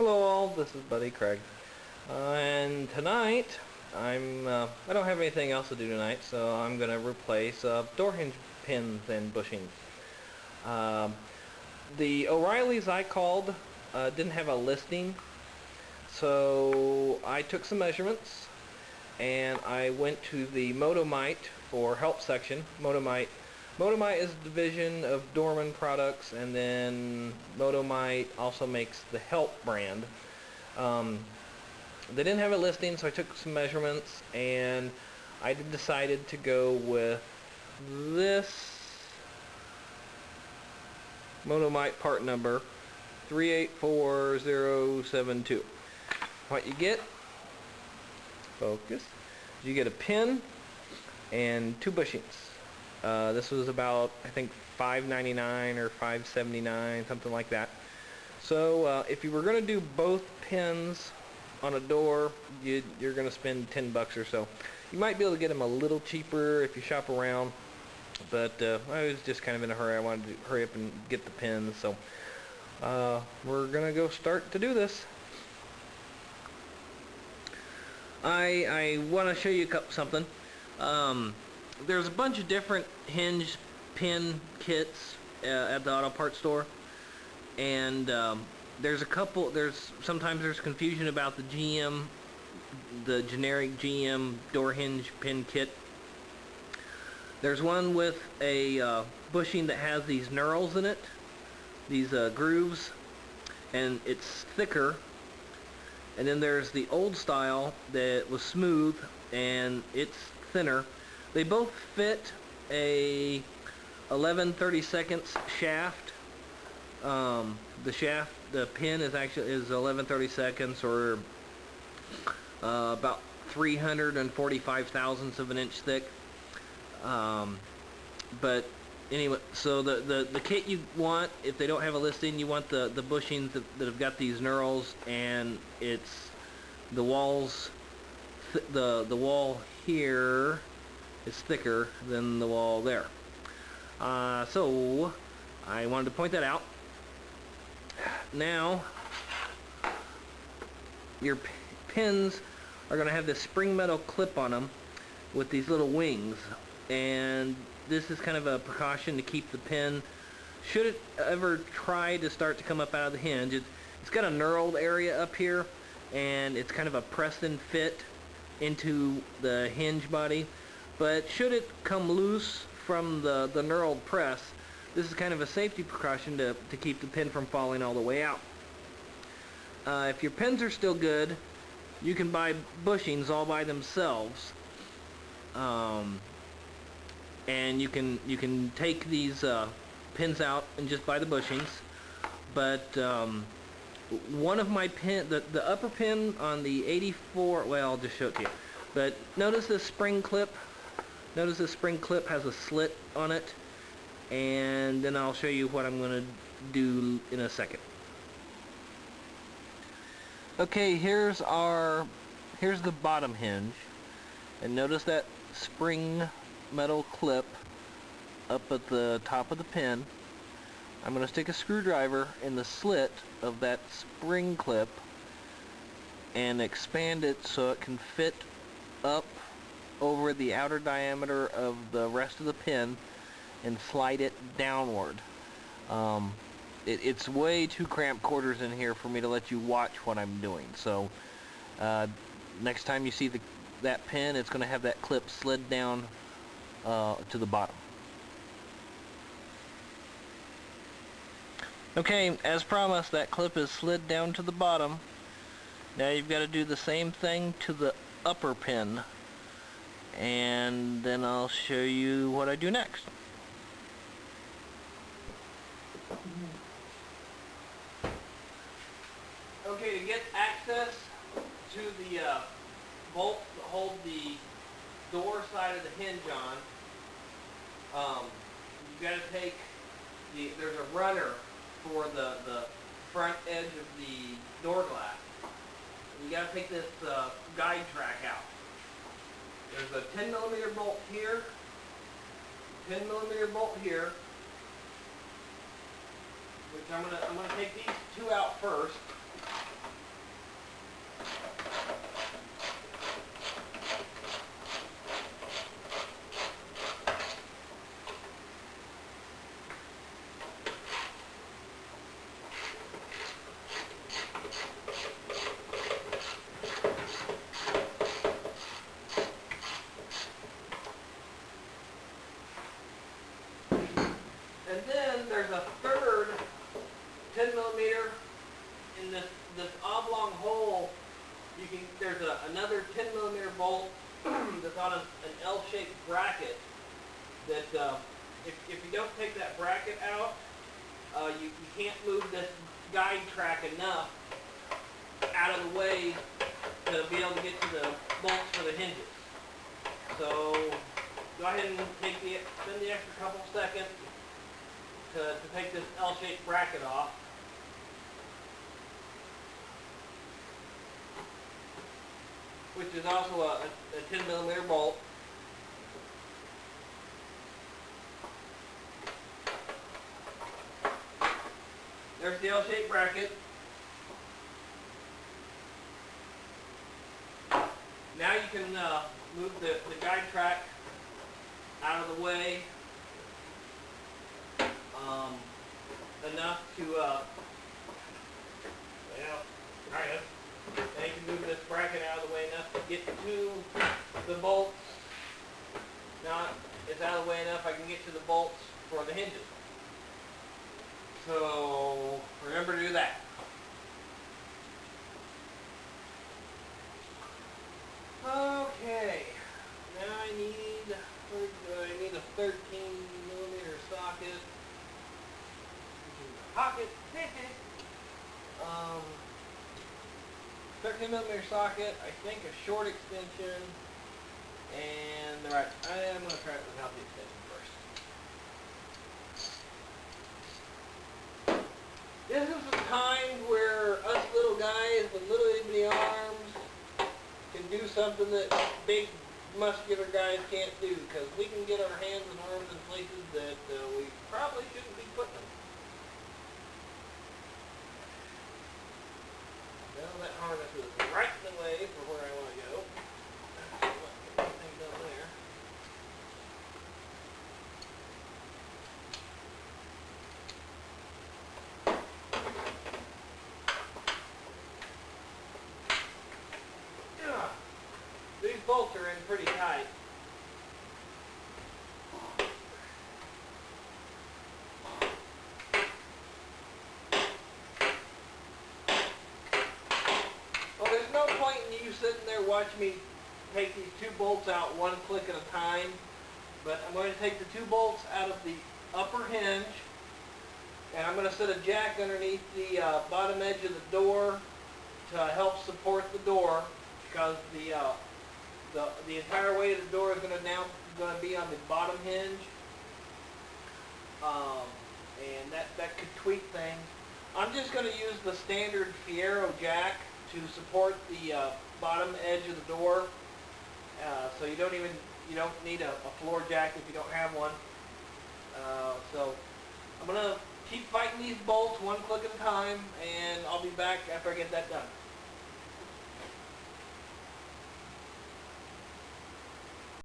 Hello all, this is Buddy Craig, and tonight I don't have anything else to do tonight, so I'm going to replace door hinge pins and bushings. Um, the O'Reilly's I called didn't have a listing, so I took some measurements and I went to the Motomite or help section. Motomite is a division of Dorman products, and then Motomite also makes the Help brand. They didn't have a listing, so I took some measurements, and I decided to go with this Motomite part number 384072. What you get, focus, you get a pin and two bushings. This was about, I think, $5.99 or $5.79, something like that. So if you were going to do both pins on a door, you're going to spend $10 or so. You might be able to get them a little cheaper if you shop around, but I was just kind of in a hurry. I wanted to hurry up and get the pins, so we're going to go start to do this. I want to show you something. There's a bunch of different hinge pin kits at the auto parts store, and sometimes there's confusion about the generic GM door hinge pin kit. There's one with a bushing that has these knurls in it, these grooves, and it's thicker. And then there's the old style that was smooth and it's thinner. They both fit a 11/32 shaft. The pin is 11/32 or about 345 thousandths of an inch thick. But anyway, so the kit you want, if they don't have a listing, you want the bushings that have got these knurls, and it's the walls. The wall here is thicker than the wall there. So I wanted to point that out. Now your pins are going to have this spring metal clip on them with these little wings, and this is kind of a precaution to keep the pin, should it ever try to start to come up out of the hinge. It's got a knurled area up here, and it's kind of a press-in fit into the hinge body. But should it come loose from the knurled press, this is kind of a safety precaution to keep the pin from falling all the way out. If your pins are still good, you can buy bushings all by themselves, and you can take these pins out and just buy the bushings. But one of my the upper pin on the 84, well, I'll just show it to you. But notice this spring clip. Notice this spring clip has a slit on it, and then I'll show you what I'm going to do in a second. Okay, here's the bottom hinge, and notice that spring metal clip up at the top of the pin. I'm going to stick a screwdriver in the slit of that spring clip and expand it so it can fit up over the outer diameter of the rest of the pin and slide it downward. It's way too cramped quarters in here for me to let you watch what I'm doing. So next time you see that pin, it's going to have that clip slid down to the bottom. Okay, as promised, that clip is slid down to the bottom. Now you've got to do the same thing to the upper pin, and then I'll show you what I do next. Okay, to get access to the bolt to hold the door side of the hinge on, you've got to take there's a runner for the front edge of the door glass. You got to take this guide track out. There's a 10mm bolt here, 10mm bolt here, which I'm gonna take these two out first. And then there's a third 10 millimeter in this oblong hole. There's another 10 millimeter bolt that's on an L-shaped bracket that if you don't take that bracket out, you can't move this guide track enough out of the way to be able to get to the bolts for the hinges. So go ahead and spend the extra couple seconds to take this L-shaped bracket off. Which is also a 10 millimeter bolt. There's the L-shaped bracket. Now you can move the guide track out of the way enough to, now you can move this bracket out of the way enough to get to the bolts. Now it's out of the way enough I can get to the bolts for the hinges. So remember to do that. Okay, now I need a 13 millimeter socket. Pocket. 13 millimeter socket, I think a short extension, and I'm going to try it without the extension first. This is a time where us little guys with little itty arms can do something that big muscular guys can't do, because we can get our hands and arms in places that we probably shouldn't be putting them. Well, that harness is right in the way for where I want to go. Let's get things down there. These bolts are in pretty tight. Well, there's no point in you sitting there watching me take these two bolts out one click at a time, but I'm going to take the two bolts out of the upper hinge, and I'm going to set a jack underneath the bottom edge of the door to help support the door, because the entire weight of the door is going to be on the bottom hinge, and that could tweak things. I'm just going to use the standard fiero jack to support the bottom edge of the door, so you don't need a floor jack if you don't have one. So I'm going to keep fighting these bolts one click at a time, and I'll be back after I get that done.